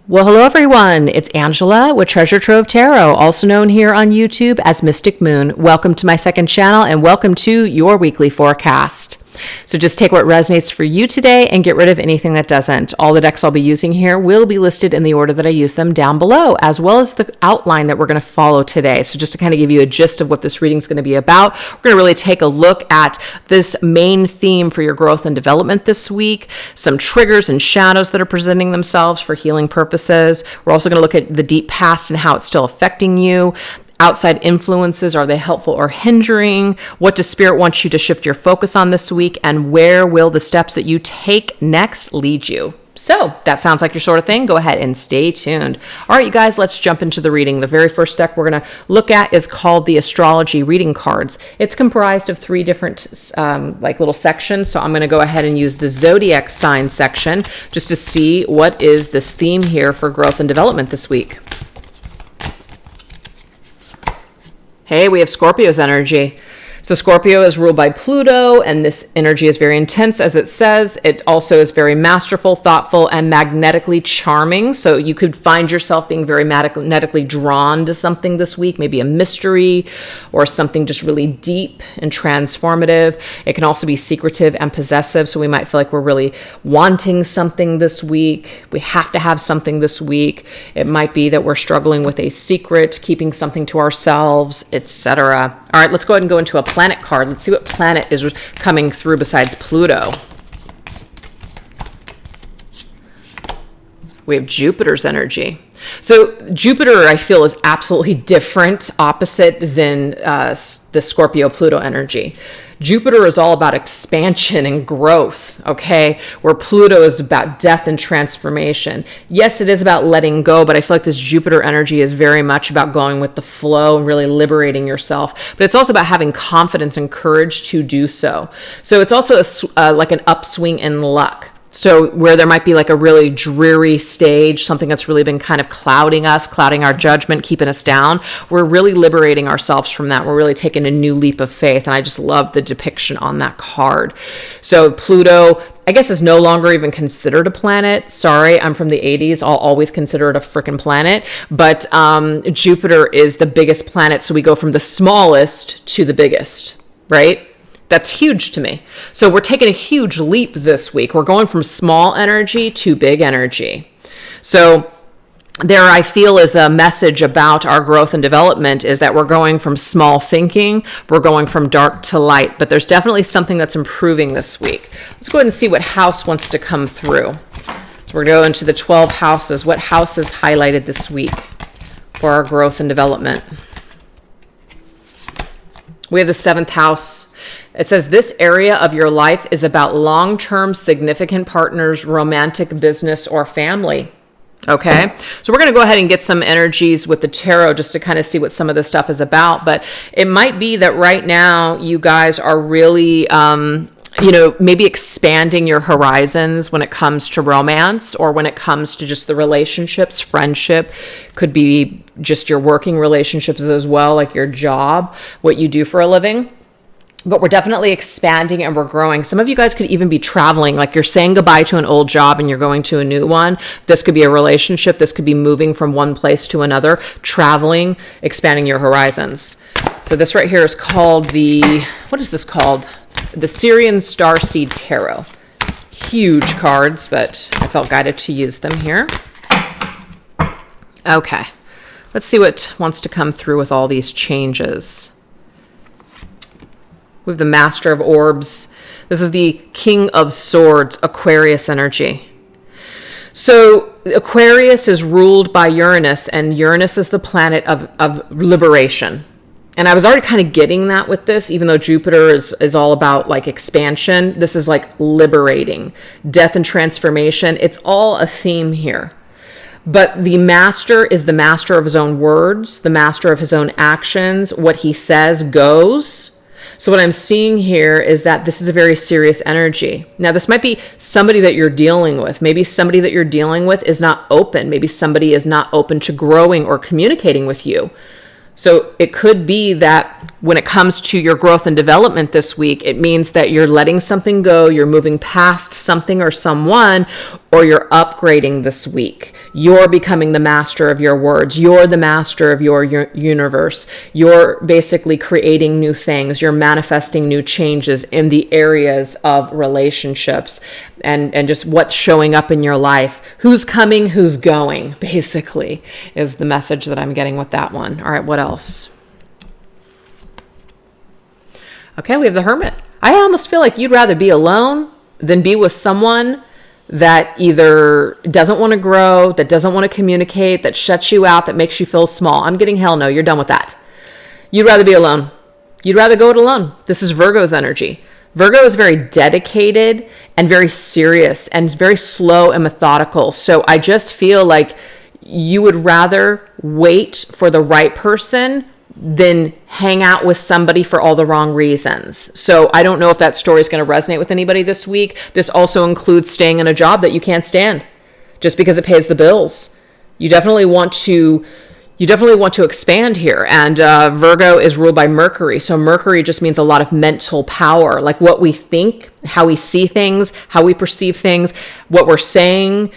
Well, hello everyone. It's Angela with Treasure Trove Tarot, also known here on YouTube as Mystic Moon. Welcome to my second channel and welcome to your weekly forecast. So just take what resonates for you today and get rid of anything that doesn't. All the decks I'll be using here will be listed in the order that I use them down below, as well as the outline that we're going to follow today. So just to kind of give you a gist of what this reading is going to be about, we're going to really take a look at this main theme for your growth and development this week, some triggers and shadows that are presenting themselves for healing purposes. We're also going to look at the deep past and how it's still affecting you. Outside influences, are they helpful or hindering? What does Spirit want you to shift your focus on this week? And where will the steps that you take next lead you? So that sounds like your sort of thing. Go ahead and stay tuned. All right, you guys, let's jump into the reading. The very first deck we're going to look at is called the Astrology reading cards. It's comprised of 3 different little sections. So I'm going to go ahead and use the zodiac sign section just to see what is this theme here for growth and development this week. Hey, we have Scorpio's energy. So Scorpio is ruled by Pluto, and this energy is very intense, as it says. It also is very masterful, thoughtful, and magnetically charming. So you could find yourself being very magnetically drawn to something this week, maybe a mystery or something just really deep and transformative. It can also be secretive and possessive. So we might feel like we're really wanting something this week. We have to have something this week. It might be that we're struggling with a secret, keeping something to ourselves, etc. All right, let's go ahead and go into a planet card. Let's see what planet is coming through besides Pluto. We have Jupiter's energy. So Jupiter, I feel, is absolutely different, opposite than the Scorpio-Pluto energy. Jupiter is all about expansion and growth, okay? Where Pluto is about death and transformation. Yes, it is about letting go, but I feel like this Jupiter energy is very much about going with the flow and really liberating yourself. But it's also about having confidence and courage to do so. So it's also like an upswing in luck. So where there might be like a really dreary stage, something that's really been kind of clouding us, clouding our judgment, keeping us down, we're really liberating ourselves from that. We're really taking a new leap of faith. And I just love the depiction on that card. So Pluto, I guess, is no longer even considered a planet. Sorry, I'm from the 80s. I'll always consider it a freaking planet. But Jupiter is the biggest planet. So we go from the smallest to the biggest, right? That's huge to me. So we're taking a huge leap this week. We're going from small energy to big energy. So there, I feel, is a message about our growth and development, is that we're going from small thinking, we're going from dark to light, but there's definitely something that's improving this week. Let's go ahead and see what house wants to come through. So we're going to go into the 12 houses. What house is highlighted this week for our growth and development? We have the 7th house. It says this area of your life is about long-term significant partners, romantic, business, or family. Okay, so we're going to go ahead and get some energies with the tarot just to kind of see what some of this stuff is about. But it might be that right now you guys are really, maybe expanding your horizons when it comes to romance, or when it comes to just the relationships, friendship. Could be just your working relationships as well, like your job, what you do for a living. But we're definitely expanding and we're growing. Some of you guys could even be traveling, like you're saying goodbye to an old job and you're going to a new one. This could be a relationship. This could be moving from one place to another, traveling, expanding your horizons. So this right here is called what is this called? The Syrian Starseed Tarot. Huge cards, but I felt guided to use them here. Okay, let's see what wants to come through with all these changes. We have the Master of Orbs. This is the King of Swords, Aquarius energy. So Aquarius is ruled by Uranus, and Uranus is the planet of liberation. And I was already kind of getting that with this, even though Jupiter is all about like expansion. This is like liberating, death and transformation. It's all a theme here. But the master is the master of his own words, the master of his own actions. What he says goes. So what I'm seeing here is that this is a very serious energy. Now, this might be somebody that you're dealing with. Maybe somebody that you're dealing with is not open. Maybe somebody is not open to growing or communicating with you. So it could be that when it comes to your growth and development this week, it means that you're letting something go, you're moving past something or someone, or you're upgrading this week. You're becoming the master of your words. You're the master of your universe. You're basically creating new things. You're manifesting new changes in the areas of relationships and just what's showing up in your life. Who's coming, who's going, basically, is the message that I'm getting with that one. All right, what else? Okay, we have the Hermit. I almost feel like you'd rather be alone than be with someone that either doesn't want to grow, that doesn't want to communicate, that shuts you out, that makes you feel small. I'm getting hell no, you're done with that. You'd rather be alone. You'd rather go it alone. This is Virgo's energy. Virgo is very dedicated and very serious and very slow and methodical. So I just feel like you would rather wait for the right person than hang out with somebody for all the wrong reasons. So I don't know if that story is going to resonate with anybody this week. This also includes staying in a job that you can't stand just because it pays the bills. You definitely want to expand here. And Virgo is ruled by Mercury. So Mercury just means a lot of mental power, like what we think, how we see things, how we perceive things, what we're saying,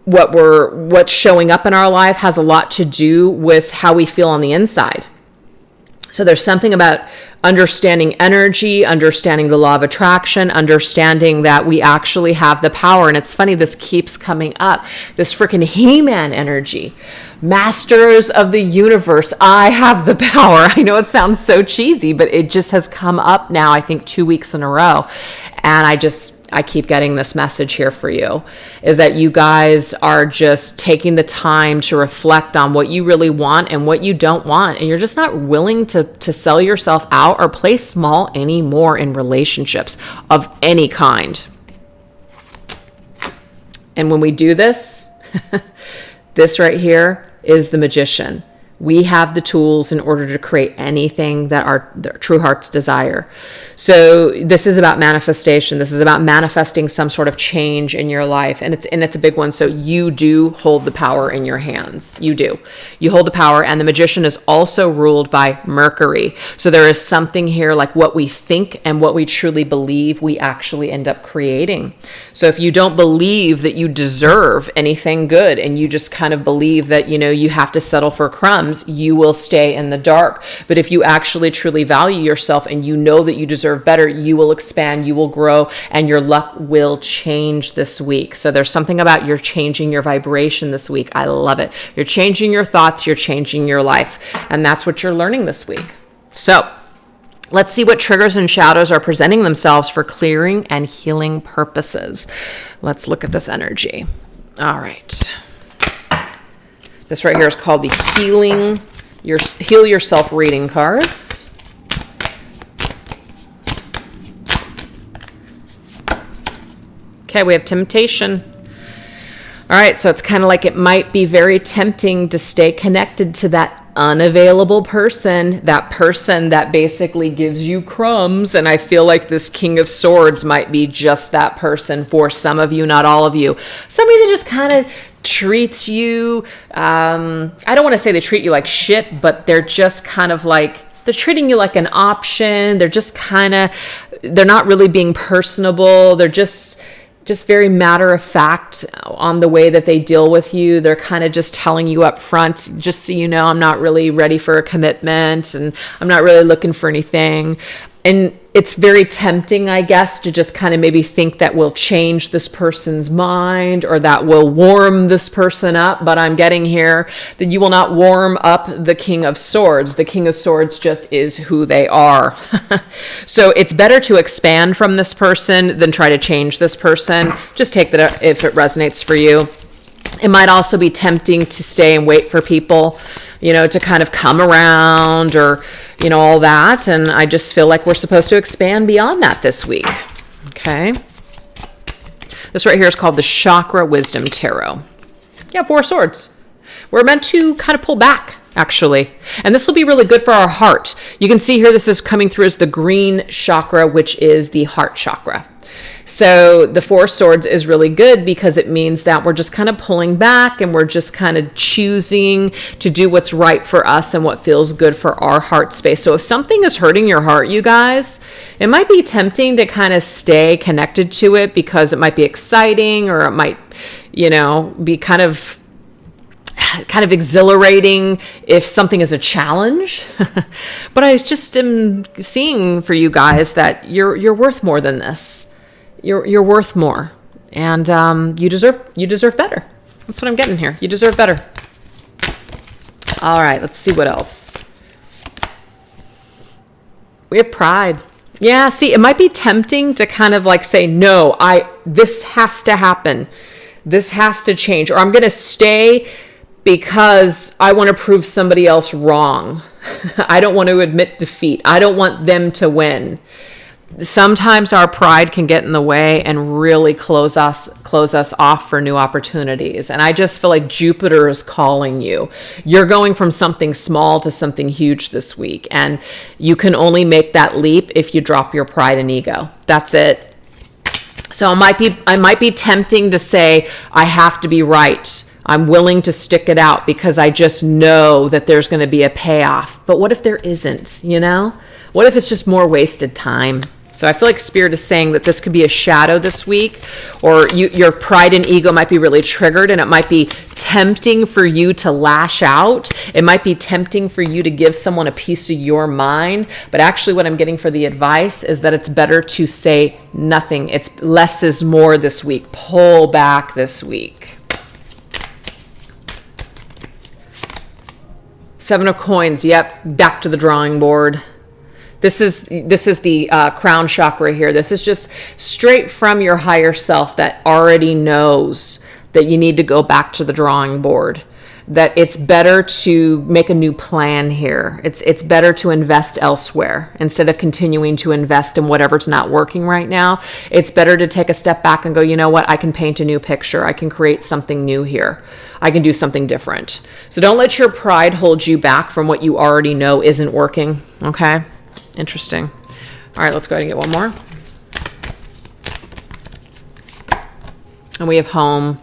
what's showing up in our life has a lot to do with how we feel on the inside. So there's something about understanding energy, understanding the law of attraction, understanding that we actually have the power. And it's funny, this keeps coming up, this freaking He-Man energy. Masters of the universe, I have the power. I know it sounds so cheesy, but it just has come up now, I think 2 weeks in a row. And I keep getting this message here for you, is that you guys are just taking the time to reflect on what you really want and what you don't want. And you're just not willing to sell yourself out or play small anymore in relationships of any kind. And when we do this, this right here is the Magician. We have the tools in order to create anything that our true hearts desire. So this is about manifestation. This is about manifesting some sort of change in your life. And it's a big one. So you do hold the power in your hands. You do. You hold the power. And the Magician is also ruled by Mercury. So there is something here like what we think and what we truly believe we actually end up creating. So if you don't believe that you deserve anything good and you just kind of believe that, you have to settle for crumbs, you will stay in the dark. But if you actually truly value yourself and you know that you deserve better, you will expand, you will grow, and your luck will change this week. So there's something about you're changing your vibration this week. I love it. You're changing your thoughts, you're changing your life. And that's what you're learning this week. So let's see what triggers and shadows are presenting themselves for clearing and healing purposes. Let's look at this energy. All right. This right here is called the Heal Yourself reading cards. Okay, we have temptation. All right, so it's kind of like it might be very tempting to stay connected to that unavailable person that basically gives you crumbs. And I feel like this King of Swords might be just that person for some of you, not all of you. Somebody that just kind of treats you, I don't want to say they treat you like shit, but they're just kind of like, they're treating you like an option. They're just they're not really being personable. They're just very matter of fact on the way that they deal with you. They're kind of just telling you up front, just so you know, I'm not really ready for a commitment and I'm not really looking for anything. And it's very tempting, I guess, to just kind of maybe think that will change this person's mind or that will warm this person up. But I'm getting here that you will not warm up the King of Swords. The King of Swords just is who they are. So it's better to expand from this person than try to change this person. Just take that if it resonates for you. It might also be tempting to stay and wait for people, to kind of come around or, all that. And I just feel like we're supposed to expand beyond that this week. Okay. This right here is called the Chakra Wisdom Tarot. Yeah, 4 swords. We're meant to kind of pull back, actually. And this will be really good for our heart. You can see here, this is coming through as the green chakra, which is the heart chakra. So the Four of Swords is really good because it means that we're just kind of pulling back and we're just kind of choosing to do what's right for us and what feels good for our heart space. So if something is hurting your heart, you guys, it might be tempting to kind of stay connected to it because it might be exciting, or it might, be kind of exhilarating if something is a challenge. But I just am seeing for you guys that you're worth more than this. You're worth more, and you deserve better. That's what I'm getting here. You deserve better. All right, let's see what else. We have pride. Yeah, see, it might be tempting to kind of like say, no, this has to happen. This has to change, or I'm going to stay because I want to prove somebody else wrong. I don't want to admit defeat. I don't want them to win. Sometimes our pride can get in the way and really close us off for new opportunities. And I just feel like Jupiter is calling you. You're going from something small to something huge this week. And you can only make that leap if you drop your pride and ego. That's it. So I might be tempting to say, I have to be right. I'm willing to stick it out because I just know that there's going to be a payoff. But what if there isn't, What if it's just more wasted time? So I feel like Spirit is saying that this could be a shadow this week, or your pride and ego might be really triggered, and it might be tempting for you to lash out. It might be tempting for you to give someone a piece of your mind. But actually what I'm getting for the advice is that it's better to say nothing. It's less is more this week. Pull back this week. Seven of Coins. Yep. Back to the drawing board. This is the crown chakra here. This is just straight from your higher self that already knows that you need to go back to the drawing board, that it's better to make a new plan here. It's better to invest elsewhere instead of continuing to invest in whatever's not working right now. It's better to take a step back and go, you know what? I can paint a new picture. I can create something new here. I can do something different. So don't let your pride hold you back from what you already know isn't working. Okay? Interesting. All right, let's go ahead and get one more. And we have home.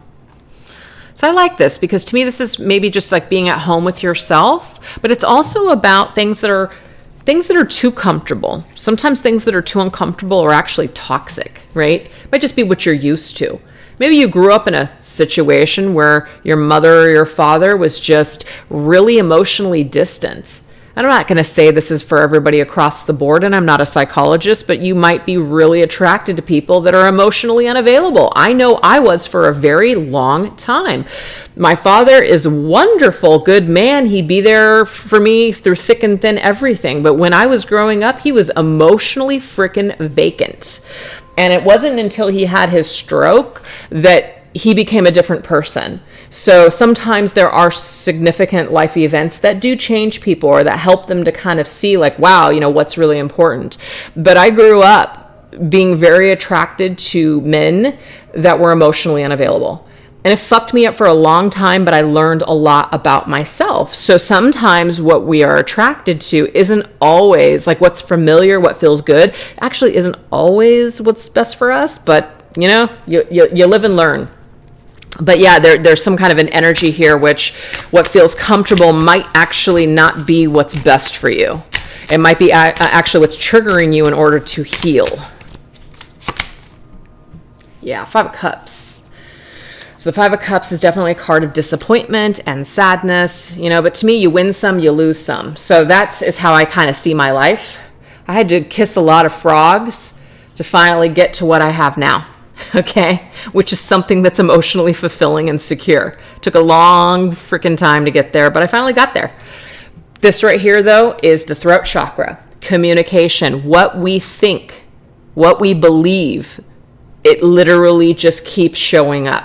So I like this because to me, this is maybe just like being at home with yourself, but it's also about things that are too comfortable. Sometimes things that are too uncomfortable are actually toxic, right? It might just be what you're used to. Maybe you grew up in a situation where your mother or your father was just really emotionally distant. And I'm not going to say this is for everybody across the board, and I'm not a psychologist, but you might be really attracted to people that are emotionally unavailable. I know I was for a very long time. My father is a wonderful, good man. He'd be there for me through thick and thin, everything. But when I was growing up, he was emotionally freaking vacant. And it wasn't until he had his stroke that he became a different person. So sometimes there are significant life events that do change people or that help them to kind of see like, wow, what's really important. But I grew up being very attracted to men that were emotionally unavailable. And it fucked me up for a long time, but I learned a lot about myself. So sometimes what we are attracted to isn't always like what's familiar, what feels good, actually isn't always what's best for us. But you live and learn. But yeah, there's some kind of an energy here, which what feels comfortable might actually not be what's best for you. It might be actually what's triggering you in order to heal. Yeah, Five of Cups. So the Five of Cups is definitely a card of disappointment and sadness, but to me, you win some, you lose some. So that is how I kind of see my life. I had to kiss a lot of frogs to finally get to what I have now. Okay, which is something that's emotionally fulfilling and secure. Took a long freaking time to get there, but I finally got there. This right here, though, is the throat chakra. Communication, what we think, what we believe, it literally just keeps showing up.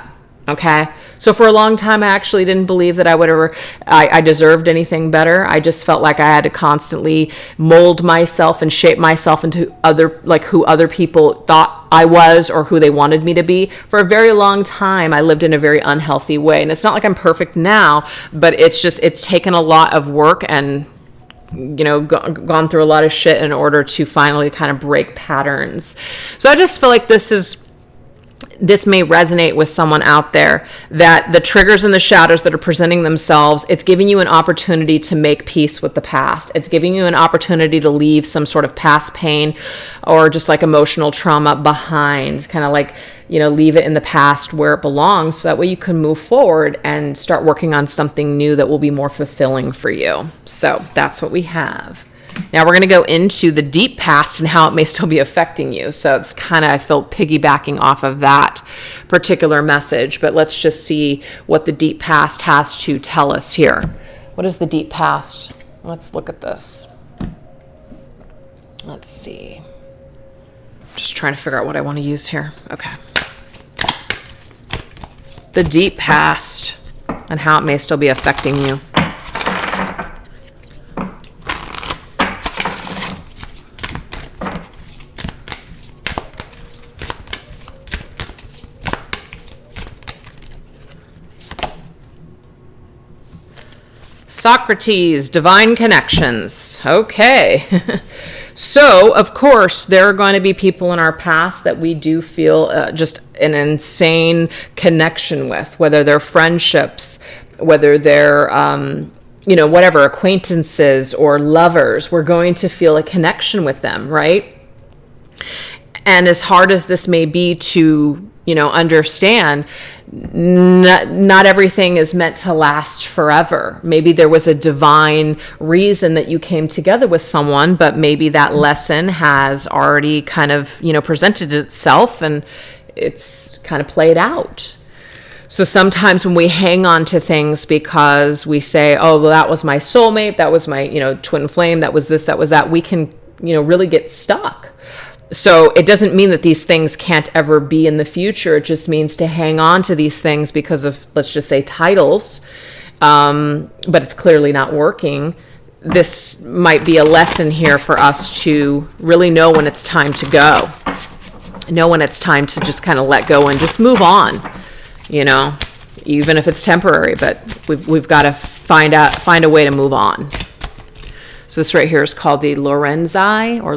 Okay, so for a long time, I actually didn't believe that I deserved anything better. I just felt like I had to constantly mold myself and shape myself into who other people thought I was or who they wanted me to be. For a very long time, I lived in a very unhealthy way. And it's not like I'm perfect now, but it's taken a lot of work and gone through a lot of shit in order to finally kind of break patterns. So I just feel like this is this may resonate with someone out there, that the triggers and the shadows that are presenting themselves, it's giving you an opportunity to make peace with the past. It's giving you an opportunity to leave some sort of past pain or just like emotional trauma behind, kind of like, leave it in the past where it belongs, so that way you can move forward and start working on something new that will be more fulfilling for you. So that's what we have. Now we're going to go into the deep past and how it may still be affecting you. So it's kind of, I feel, piggybacking off of that particular message. But let's just see what the deep past has to tell us here. What is the deep past? Let's look at this. Let's see. Just trying to figure out what I want to use here. Okay. The deep past and how it may still be affecting you. Socrates, divine connections. Okay. So, of course, there are going to be people in our past that we do feel just an insane connection with, whether they're friendships, whether they're, whatever, acquaintances or lovers. We're going to feel a connection with them, right? And as hard as this may be to, understand, not everything is meant to last forever. Maybe there was a divine reason that you came together with someone, but maybe that lesson has already kind of, presented itself and it's kind of played out. So sometimes when we hang on to things because we say, oh, well, that was my soulmate, that was my, twin flame, that was this, that was that, we can, really get stuck. So it doesn't mean that these things can't ever be in the future. It just means to hang on to these things because of, let's just say, titles, but it's clearly not working. This might be a lesson here for us to really know when it's time to go. Know when it's time to just kind of let go and just move on, even if it's temporary, but we've got to find a way to move on. So this right here is called the Lorenzi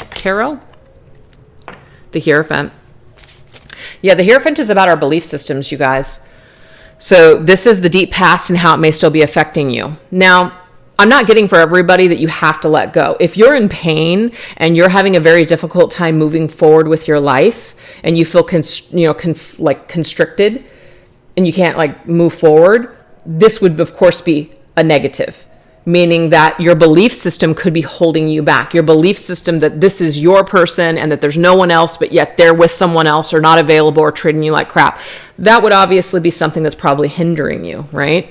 Tarot. The Hierophant. Yeah, the Hierophant is about our belief systems, you guys. So this is the deep past and how it may still be affecting you. Now, I'm not getting for everybody that you have to let go. If you're in pain and you're having a very difficult time moving forward with your life and you feel constricted and you can't move forward, this would of course be a negative. Meaning that your belief system could be holding you back. Your belief system that this is your person and that there's no one else, but yet they're with someone else or not available or treating you like crap. That would obviously be something that's probably hindering you, right?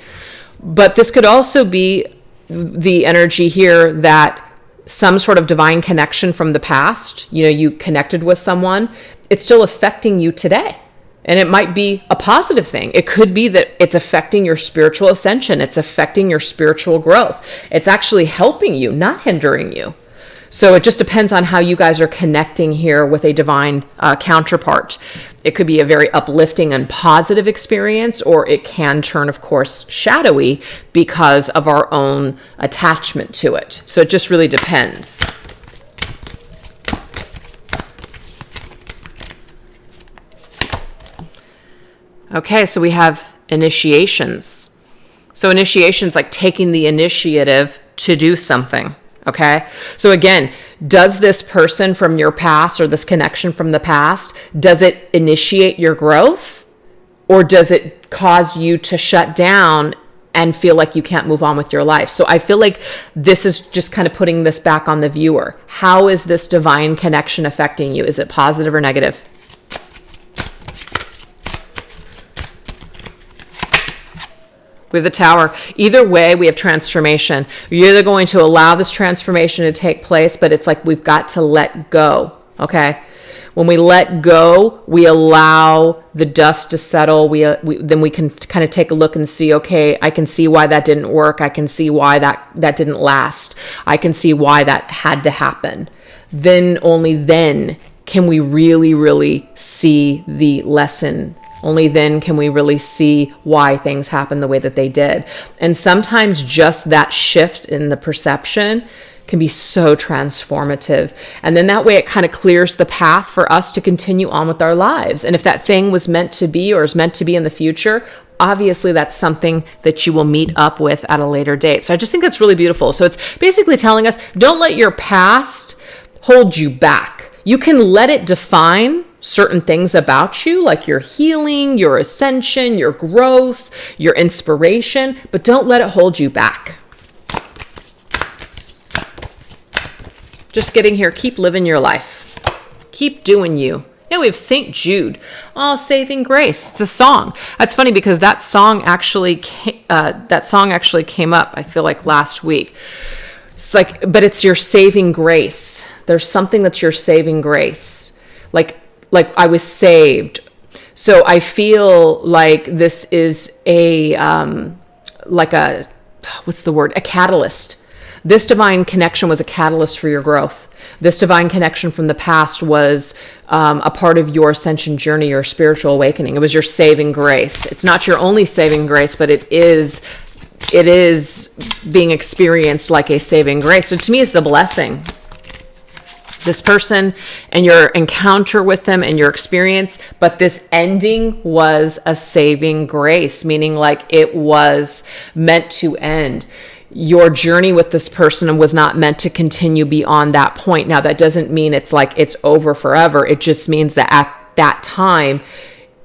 But this could also be the energy here that some sort of divine connection from the past, you connected with someone, it's still affecting you today. And it might be a positive thing. It could be that it's affecting your spiritual ascension. It's affecting your spiritual growth. It's actually helping you, not hindering you. So it just depends on how you guys are connecting here with a divine counterpart. It could be a very uplifting and positive experience, or it can turn, of course, shadowy because of our own attachment to it. So it just really depends. Okay, so we have initiations. So initiations, like taking the initiative to do something, okay? So again, does this person from your past or this connection from the past, does it initiate your growth? Or does it cause you to shut down and feel like you can't move on with your life? So I feel like this is just kind of putting this back on the viewer. How is this divine connection affecting you? Is it positive or negative? We have the Tower. Either way, we have transformation. You're either going to allow this transformation to take place, but it's like we've got to let go, okay? When we let go, we allow the dust to settle. Then we can kind of take a look and see, okay, I can see why that didn't work. I can see why that didn't last. I can see why that had to happen. Then, only then, can we really, really see the lesson. Only then can we really see why things happen the way that they did. And sometimes just that shift in the perception can be so transformative. And then that way it kind of clears the path for us to continue on with our lives. And if that thing was meant to be or is meant to be in the future, obviously that's something that you will meet up with at a later date. So I just think that's really beautiful. So it's basically telling us, don't let your past hold you back. You can let it define certain things about you, like your healing, your ascension, your growth, your inspiration, but don't let it hold you back. Just getting here, keep living your life. Keep doing you. Yeah, we have St. Jude. Oh, Saving Grace. It's a song. That's funny because that song actually came up, I feel like last week. It's like, but it's your saving grace. There's something that's your saving grace. Like I was saved. So I feel like this is a catalyst. This divine connection was a catalyst for your growth. This divine connection from the past was a part of your ascension journey, your spiritual awakening. It was your saving grace. It's not your only saving grace, but it is being experienced like a saving grace. So to me, it's a blessing. This person and your encounter with them and your experience, but this ending was a saving grace, meaning like it was meant to end. Your journey with this person was not meant to continue beyond that point. Now, that doesn't mean it's like it's over forever. It just means that at that time,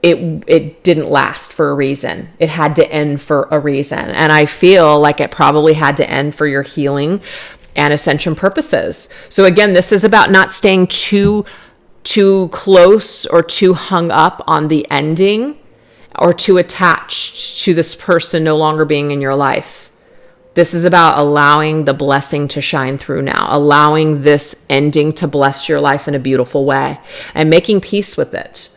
it didn't last for a reason. It had to end for a reason. And I feel like it probably had to end for your healing and ascension purposes. So again, this is about not staying too close or too hung up on the ending or too attached to this person no longer being in your life. This is about allowing the blessing to shine through now, allowing this ending to bless your life in a beautiful way and making peace with it.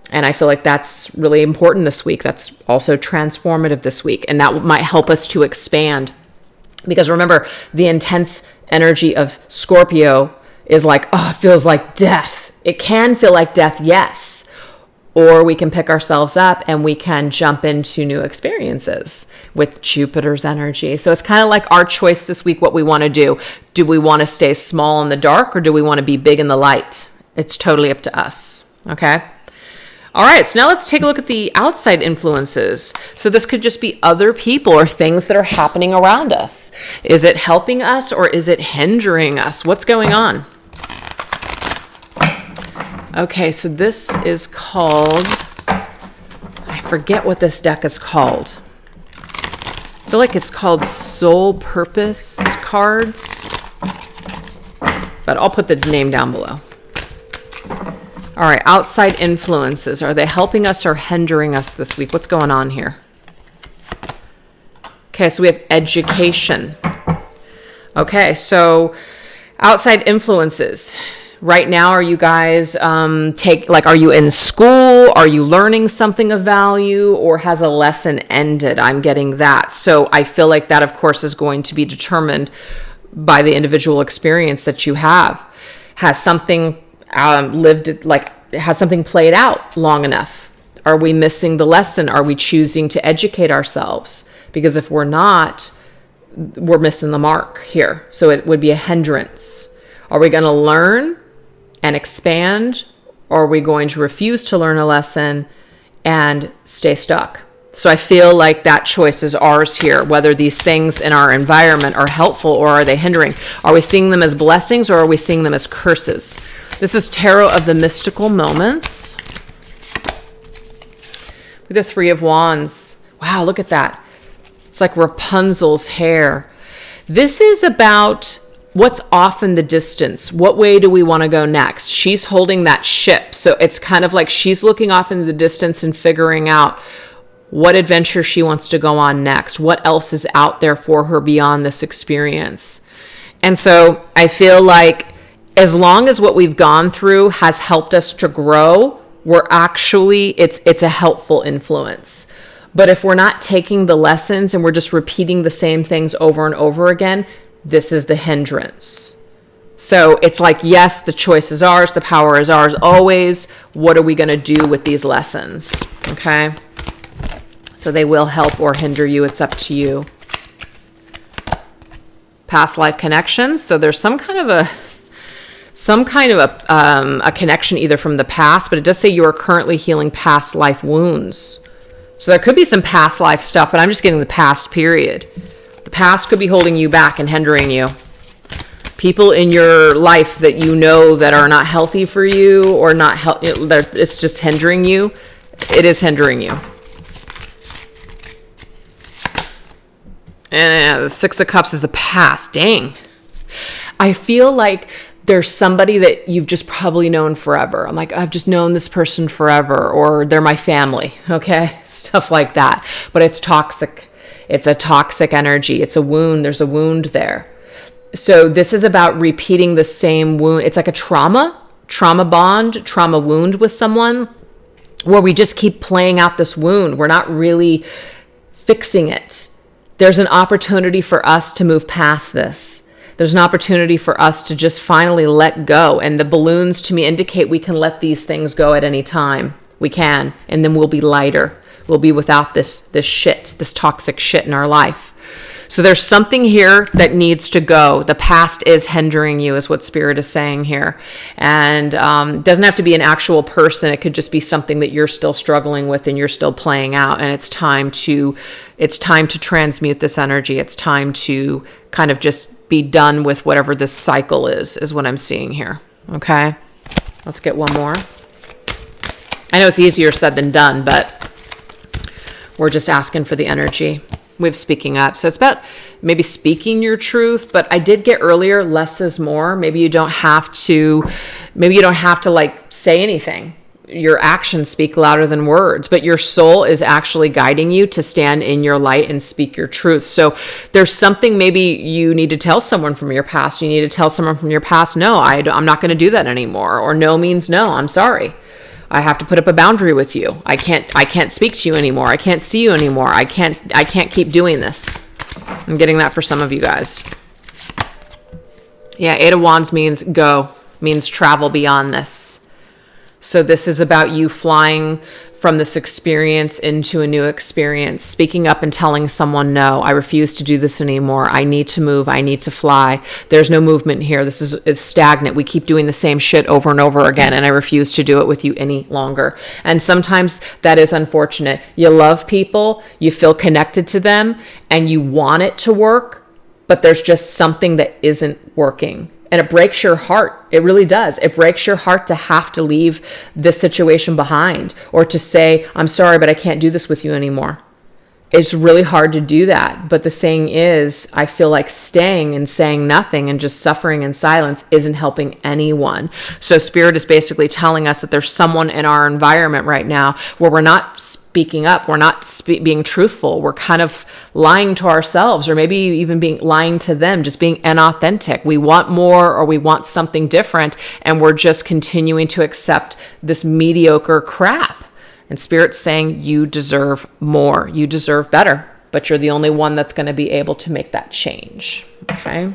And I feel like that's really important this week. That's also transformative this week. And that might help us to expand. Because remember, the intense energy of Scorpio is like, oh, it feels like death. It can feel like death, yes. Or we can pick ourselves up and we can jump into new experiences with Jupiter's energy. So it's kind of like our choice this week, what we want to do. Do we want to stay small in the dark or do we want to be big in the light? It's totally up to us. Okay. All right. So now let's take a look at the outside influences. So this could just be other people or things that are happening around us. Is it helping us or is it hindering us? What's going on? Okay, so this is called, I forget what this deck is called. I feel like it's called Soul Purpose cards, but I'll put the name down below. All right, outside influences. Are they helping us or hindering us this week? What's going on here? Okay, so we have education. Okay, so outside influences. Right now, are you guys are you in school? Are you learning something of value, or has a lesson ended? I'm getting that. So I feel like that, of course, is going to be determined by the individual experience that you have. Has something has something played out long enough? Are we missing the lesson? Are we choosing to educate ourselves? Because if we're not, we're missing the mark here. So it would be a hindrance. Are we going to learn and expand, or are we going to refuse to learn a lesson and stay stuck? So I feel like that choice is ours here, whether these things in our environment are helpful or are they hindering. Are we seeing them as blessings or are we seeing them as curses? This is Tarot of the Mystical Moments. With the Three of Wands. Wow, look at that. It's like Rapunzel's hair. This is about what's off in the distance. What way do we want to go next? She's holding that ship. So it's kind of like she's looking off into the distance and figuring out what adventure she wants to go on next. What else is out there for her beyond this experience? And so I feel like as long as what we've gone through has helped us to grow, we're actually, it's a helpful influence. But if we're not taking the lessons and we're just repeating the same things over and over again, this is the hindrance. So it's like, yes, the choice is ours. The power is ours always. What are we going to do with these lessons? Okay. So they will help or hinder you. It's up to you. past life connections. So there's some kind of a connection either from the past, but it does say you are currently healing past life wounds. So there could be some past life stuff, but I'm just getting the past period. The past could be holding you back and hindering you. People in your life that you know that are not healthy for you or not it's just hindering you. It is hindering you. And the Six of Cups is the past. Dang. I feel like there's somebody that you've just probably known forever. I'm like, I've just known this person forever, or they're my family, okay? Stuff like that. But it's toxic. It's a toxic energy. It's a wound. There's a wound there. So this is about repeating the same wound. It's like a trauma bond, trauma wound with someone where we just keep playing out this wound. We're not really fixing it. There's an opportunity for us to move past this. There's an opportunity for us to just finally let go. And the balloons to me indicate we can let these things go at any time. We can. And then we'll be lighter. We'll be without this shit, this toxic shit in our life. So there's something here that needs to go. The past is hindering you is what Spirit is saying here. And it doesn't have to be an actual person. It could just be something that you're still struggling with and you're still playing out. And it's time to transmute this energy. It's time to kind of just be done with whatever this cycle is what I'm seeing here. Okay, let's get one more. I know it's easier said than done, but we're just asking for the energy. We have speaking up. So it's about maybe speaking your truth, but I did get earlier, less is more. Maybe you don't have to like say anything. Your actions speak louder than words, but your soul is actually guiding you to stand in your light and speak your truth. So there's something maybe you need to tell someone from your past. You need to tell someone from your past, no, I'm not going to do that anymore. Or no means no, I'm sorry. I have to put up a boundary with you. I can't speak to you anymore. I can't see you anymore. I can't keep doing this. I'm getting that for some of you guys. Yeah, Eight of Wands means go, means travel beyond this. So this is about you flying from this experience into a new experience, speaking up and telling someone, no, I refuse to do this anymore. I need to move. I need to fly. There's no movement here. It's stagnant. We keep doing the same shit over and over again, and I refuse to do it with you any longer. And sometimes that is unfortunate. You love people, you feel connected to them, and you want it to work, but there's just something that isn't working. And it breaks your heart. It really does. It breaks your heart to have to leave this situation behind or to say, I'm sorry, but I can't do this with you anymore. It's really hard to do that. But the thing is, I feel like staying and saying nothing and just suffering in silence isn't helping anyone. So Spirit is basically telling us that there's someone in our environment right now where we're not speaking up, we're not being truthful, we're kind of lying to ourselves, or maybe even lying to them, just being inauthentic. We want more, or we want something different, and we're just continuing to accept this mediocre crap. And Spirit's saying you deserve more, you deserve better, but you're the only one that's going to be able to make that change. Okay.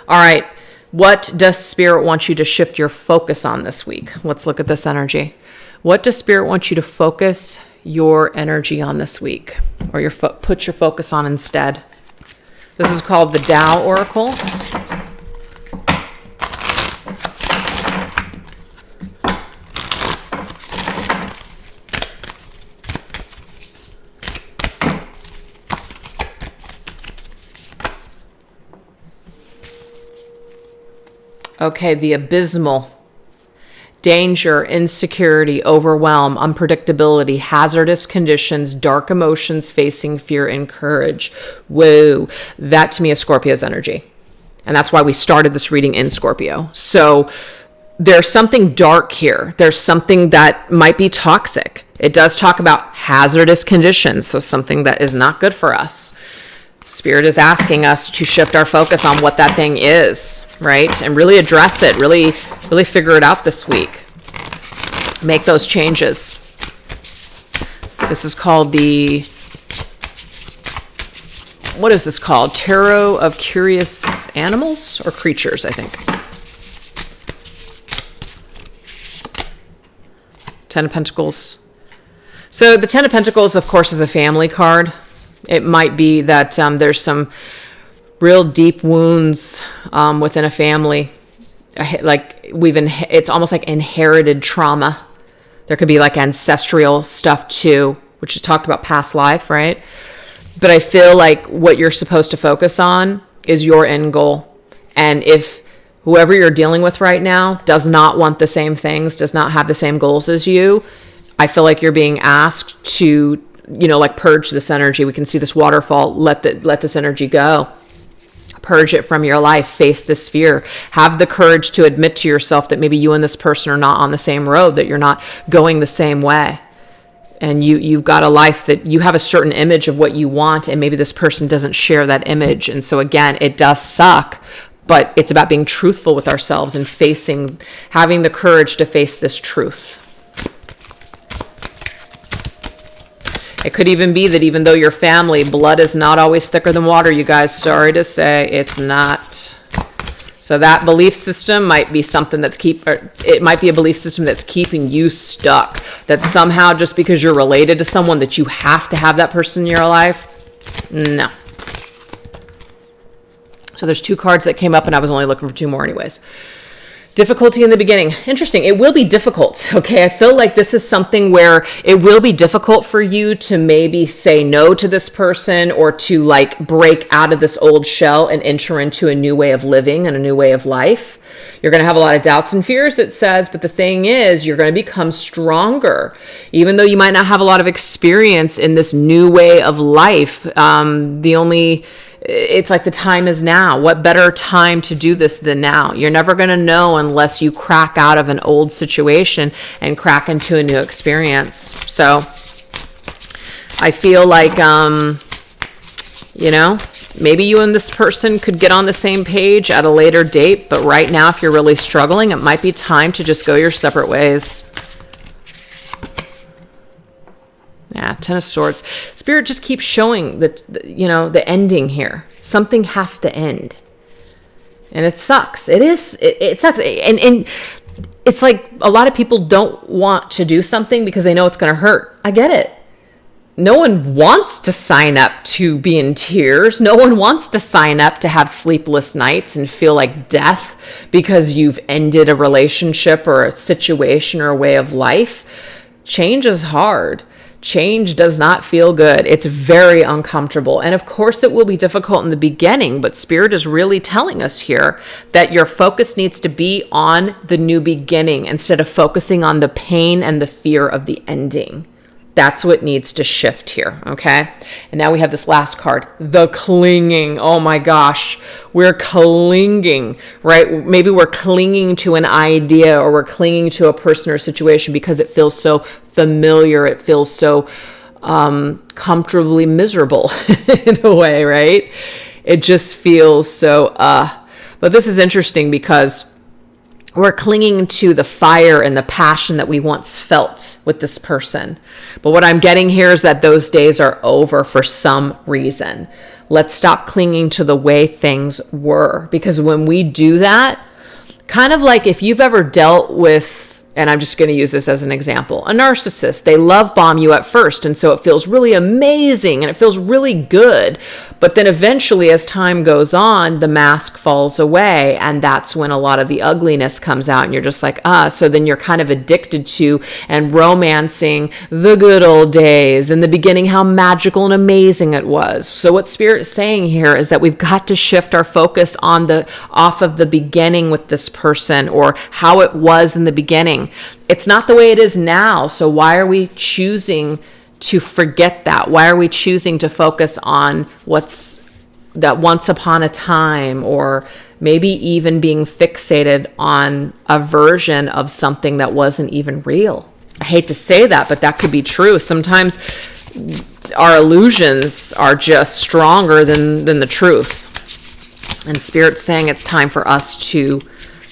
All right. What does Spirit want you to shift your focus on this week? Let's look at this energy. What does Spirit want you to focus your energy on this week, or put your focus on instead? This is called the Dao Oracle. Okay, the abysmal. Danger, insecurity, overwhelm, unpredictability, hazardous conditions, dark emotions, facing fear and courage. Whoa, that to me is Scorpio's energy. And that's why we started this reading in Scorpio. So there's something dark here. There's something that might be toxic. It does talk about hazardous conditions, so something that is not good for us. Spirit is asking us to shift our focus on what that thing is, right? And really address it, really figure it out this week. Make those changes. This is called what is this called? Tarot of Curious Animals or Creatures, I think. Ten of Pentacles. So the Ten of Pentacles, of course, is a family card. It might be that there's some real deep wounds within a family. Like it's almost like inherited trauma. There could be like ancestral stuff too, which you talked about past life, right? But I feel like what you're supposed to focus on is your end goal. And if whoever you're dealing with right now does not want the same things, does not have the same goals as you, I feel like you're being asked to, like purge this energy. We can see this waterfall. Let this energy go. Purge it from your life. Face this fear. Have the courage to admit to yourself that maybe you and this person are not on the same road, that you're not going the same way. And you've got a life that you have a certain image of what you want, and maybe this person doesn't share that image. And so again, it does suck, but it's about being truthful with ourselves and having the courage to face this truth. It could even be that even though your family, blood is not always thicker than water, you guys. Sorry to say, it's not. So that belief system might be something it might be a belief system that's keeping you stuck. That somehow just because you're related to someone that you have to have that person in your life. No. So there's 2 cards that came up, and I was only looking for 2 more anyways. Difficulty in the beginning. Interesting. It will be difficult. Okay. I feel like this is something where it will be difficult for you to maybe say no to this person, or to like break out of this old shell and enter into a new way of living and a new way of life. You're going to have a lot of doubts and fears, it says, but the thing is, you're going to become stronger. Even though you might not have a lot of experience in this new way of life, it's like the time is now. What better time to do this than now? You're never going to know unless you crack out of an old situation and crack into a new experience. So I feel like, maybe you and this person could get on the same page at a later date. But right now, if you're really struggling, it might be time to just go your separate ways. Yeah, 10 of Swords. Spirit just keeps showing the ending here. Something has to end. And it sucks. It sucks. And it's like a lot of people don't want to do something because they know it's going to hurt. I get it. No one wants to sign up to be in tears. No one wants to sign up to have sleepless nights and feel like death because you've ended a relationship or a situation or a way of life. Change is hard. Change does not feel good. It's very uncomfortable. And of course, it will be difficult in the beginning, but Spirit is really telling us here that your focus needs to be on the new beginning instead of focusing on the pain and the fear of the ending. That's what needs to shift here, okay? And now we have this last card, the clinging. Oh my gosh, we're clinging, right? Maybe we're clinging to an idea, or we're clinging to a person or a situation because it feels so familiar. It feels so comfortably miserable in a way, right? It just feels so, But this is interesting because we're clinging to the fire and the passion that we once felt with this person. But what I'm getting here is that those days are over for some reason. Let's stop clinging to the way things were. Because when we do that, kind of like if you've ever dealt with, and I'm just going to use this as an example, a narcissist, they love bomb you at first. And so it feels really amazing and it feels really good. But then eventually, as time goes on, the mask falls away. And that's when a lot of the ugliness comes out. And you're just like, so then you're kind of addicted to and romancing the good old days in the beginning, how magical and amazing it was. So what Spirit is saying here is that we've got to shift our focus off of the beginning with this person, or how it was in the beginning. It's not the way it is now. So why are we choosing to forget that? Why are we choosing to focus on what's that once upon a time, or maybe even being fixated on a version of something that wasn't even real? I hate to say that, but that could be true. Sometimes our illusions are just stronger than the truth. And Spirit's saying it's time for us to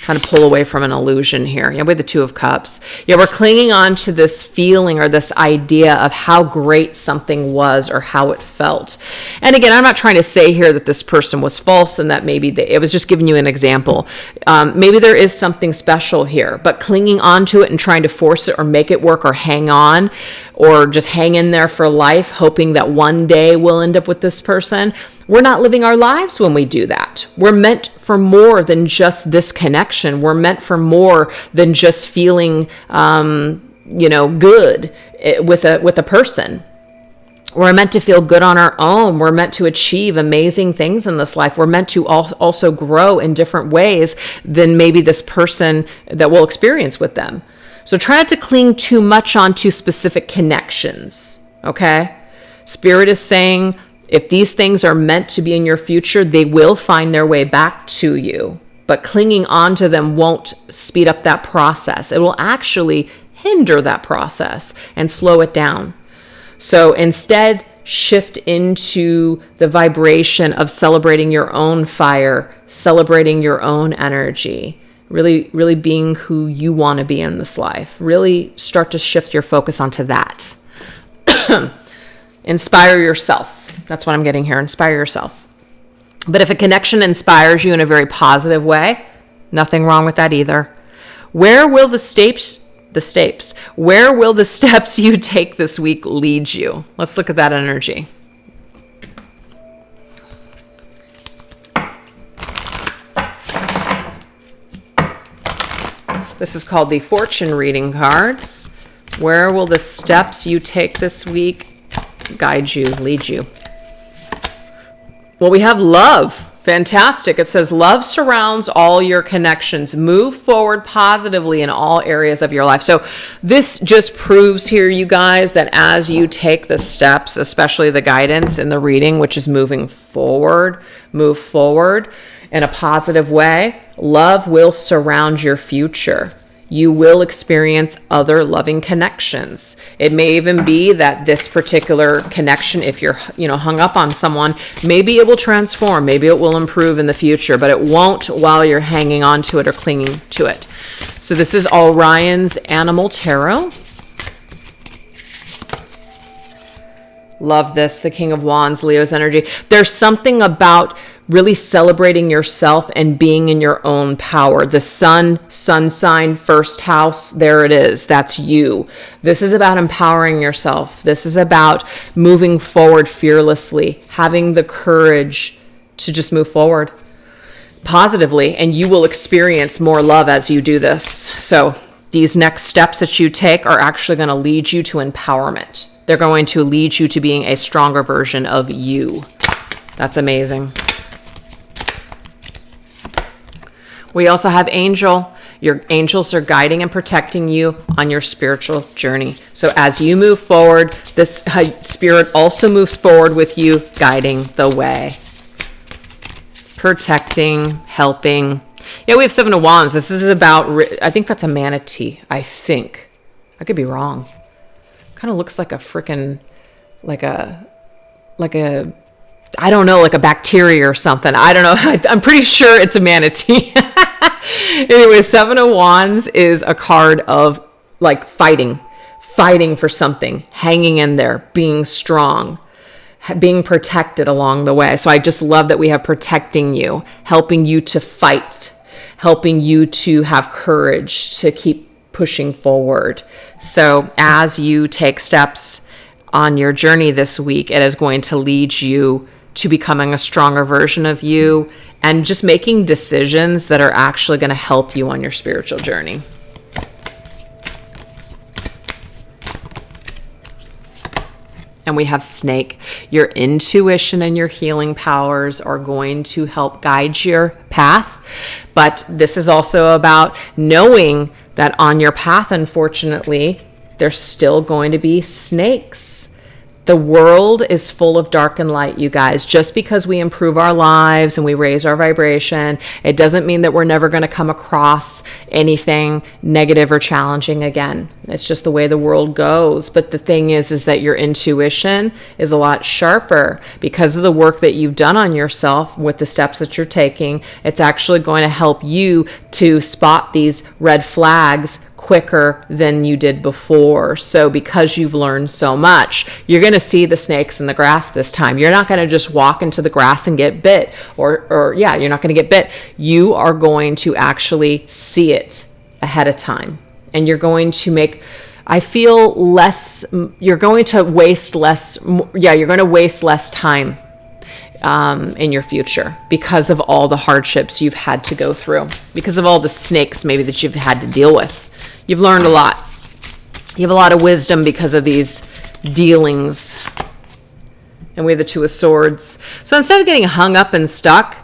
kind of pull away from an illusion here. Yeah, we have the Two of Cups. Yeah, we're clinging on to this feeling or this idea of how great something was or how it felt. And again, I'm not trying to say here that this person was false and that maybe it was just giving you an example. Maybe there is something special here, but clinging on to it and trying to force it or make it work or hang on or just hang in there for life, hoping that one day we'll end up with this person. We're not living our lives when we do that. We're meant for more than just this connection. We're meant for more than just feeling, good with a person. We're meant to feel good on our own. We're meant to achieve amazing things in this life. We're meant to also grow in different ways than maybe this person that we'll experience with them. So try not to cling too much onto specific connections, okay? Spirit is saying, if these things are meant to be in your future, they will find their way back to you. But clinging onto them won't speed up that process. It will actually hinder that process and slow it down. So instead, shift into the vibration of celebrating your own fire, celebrating your own energy, really, really being who you want to be in this life. Really start to shift your focus onto that. Inspire yourself. That's what I'm getting here. Inspire yourself. But if a connection inspires you in a very positive way, nothing wrong with that either. Where will the steps you take this week lead you? Let's look at that energy. This is called the fortune reading cards. Where will the steps you take this week guide you, lead you? Well, we have love. Fantastic. It says love surrounds all your connections. Move forward positively in all areas of your life. So this just proves here, you guys, that as you take the steps, especially the guidance in the reading, which is move forward in a positive way, love will surround your future. You will experience other loving connections. It may even be that this particular connection, if you're, hung up on someone, maybe it will transform, maybe it will improve in the future, but it won't while you're hanging on to it or clinging to it. So this is Orion's Animal Tarot. Love this, the King of Wands, Leo's energy. There's something about really celebrating yourself and being in your own power. The sun sign, first house, there it is. That's you. This is about empowering yourself. This is about moving forward fearlessly, having the courage to just move forward positively, and you will experience more love as you do this. So these next steps that you take are actually going to lead you to empowerment. They're going to lead you to being a stronger version of you. That's amazing. We also have angel. Your angels are guiding and protecting you on your spiritual journey. So as you move forward, this spirit also moves forward with you, guiding the way, protecting, helping. Yeah, we have Seven of Wands. This is about, I think that's a manatee. I think. I could be wrong. Kind of looks like a freaking, like a, I don't know, like a bacteria or something. I don't know. I'm pretty sure it's a manatee. Anyway, Seven of Wands is a card of like fighting for something, hanging in there, being strong, being protected along the way. So I just love that we have protecting you, helping you to fight, helping you to have courage to keep pushing forward. So as you take steps on your journey this week, it is going to lead you to becoming a stronger version of you and just making decisions that are actually going to help you on your spiritual journey. And we have Snake. Your intuition and your healing powers are going to help guide your path. But this is also about knowing that on your path, unfortunately, there's still going to be snakes. The world is full of dark and light, you guys. Just because we improve our lives and we raise our vibration, it doesn't mean that we're never going to come across anything negative or challenging again. It's just the way the world goes. But the thing is that your intuition is a lot sharper because of the work that you've done on yourself with the steps that you're taking. It's actually going to help you to spot these red flags quicker than you did before. So because you've learned so much, you're going to see the snakes in the grass this time. You're not going to just walk into the grass and get bit or you're not going to get bit. You are going to actually see it ahead of time. And you're going to make, you're going to waste less time in your future because of all the hardships you've had to go through, because of all the snakes maybe that you've had to deal with. You've learned a lot. You have a lot of wisdom because of these dealings. And we have the Two of Swords. So instead of getting hung up and stuck,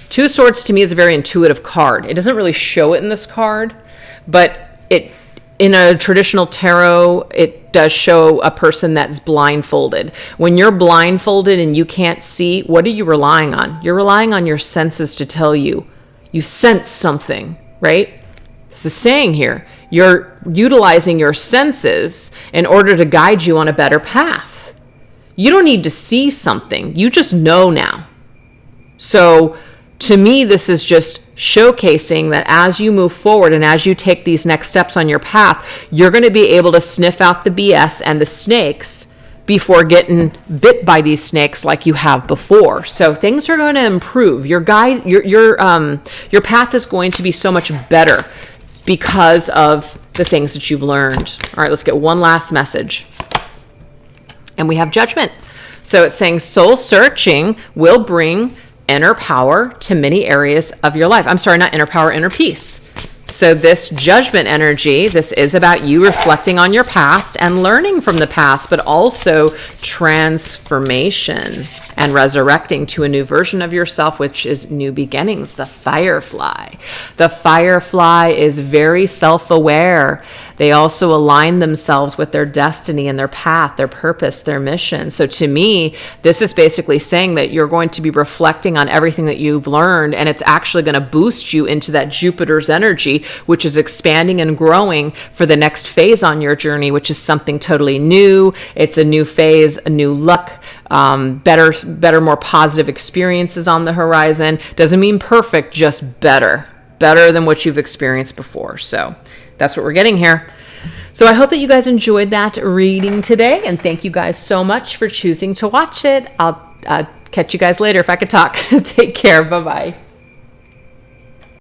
Two of Swords to me is a very intuitive card. It doesn't really show it in this card, but in a traditional tarot, it does show a person that's blindfolded. When you're blindfolded and you can't see, what are you relying on? You're relying on your senses to tell you. You sense something, right? This is saying here, you're utilizing your senses in order to guide you on a better path. You don't need to see something. You just know now. So to me, this is just showcasing that as you move forward and as you take these next steps on your path, you're going to be able to sniff out the BS and the snakes before getting bit by these snakes like you have before. So things are going to improve. Your path is going to be so much better because of the things that you've learned. All right, let's get one last message. And we have Judgment. So it's saying soul searching will bring inner power to many areas of your life. I'm sorry, not inner power, inner peace. So this Judgment energy, this is about you reflecting on your past and learning from the past, but also transformation and resurrecting to a new version of yourself, which is new beginnings. The Firefly. The Firefly is very self-aware. They also align themselves with their destiny and their path, their purpose, their mission. So to me, this is basically saying that you're going to be reflecting on everything that you've learned, and it's actually going to boost you into that Jupiter's energy, which is expanding and growing for the next phase on your journey, which is something totally new. It's a new phase, a new luck, better, more positive experiences on the horizon. Doesn't mean perfect, just better than what you've experienced before. So that's what we're getting here. So I hope that you guys enjoyed that reading today, and thank you guys so much for choosing to watch it. I'll catch you guys later if I could talk. Take care. Bye-bye.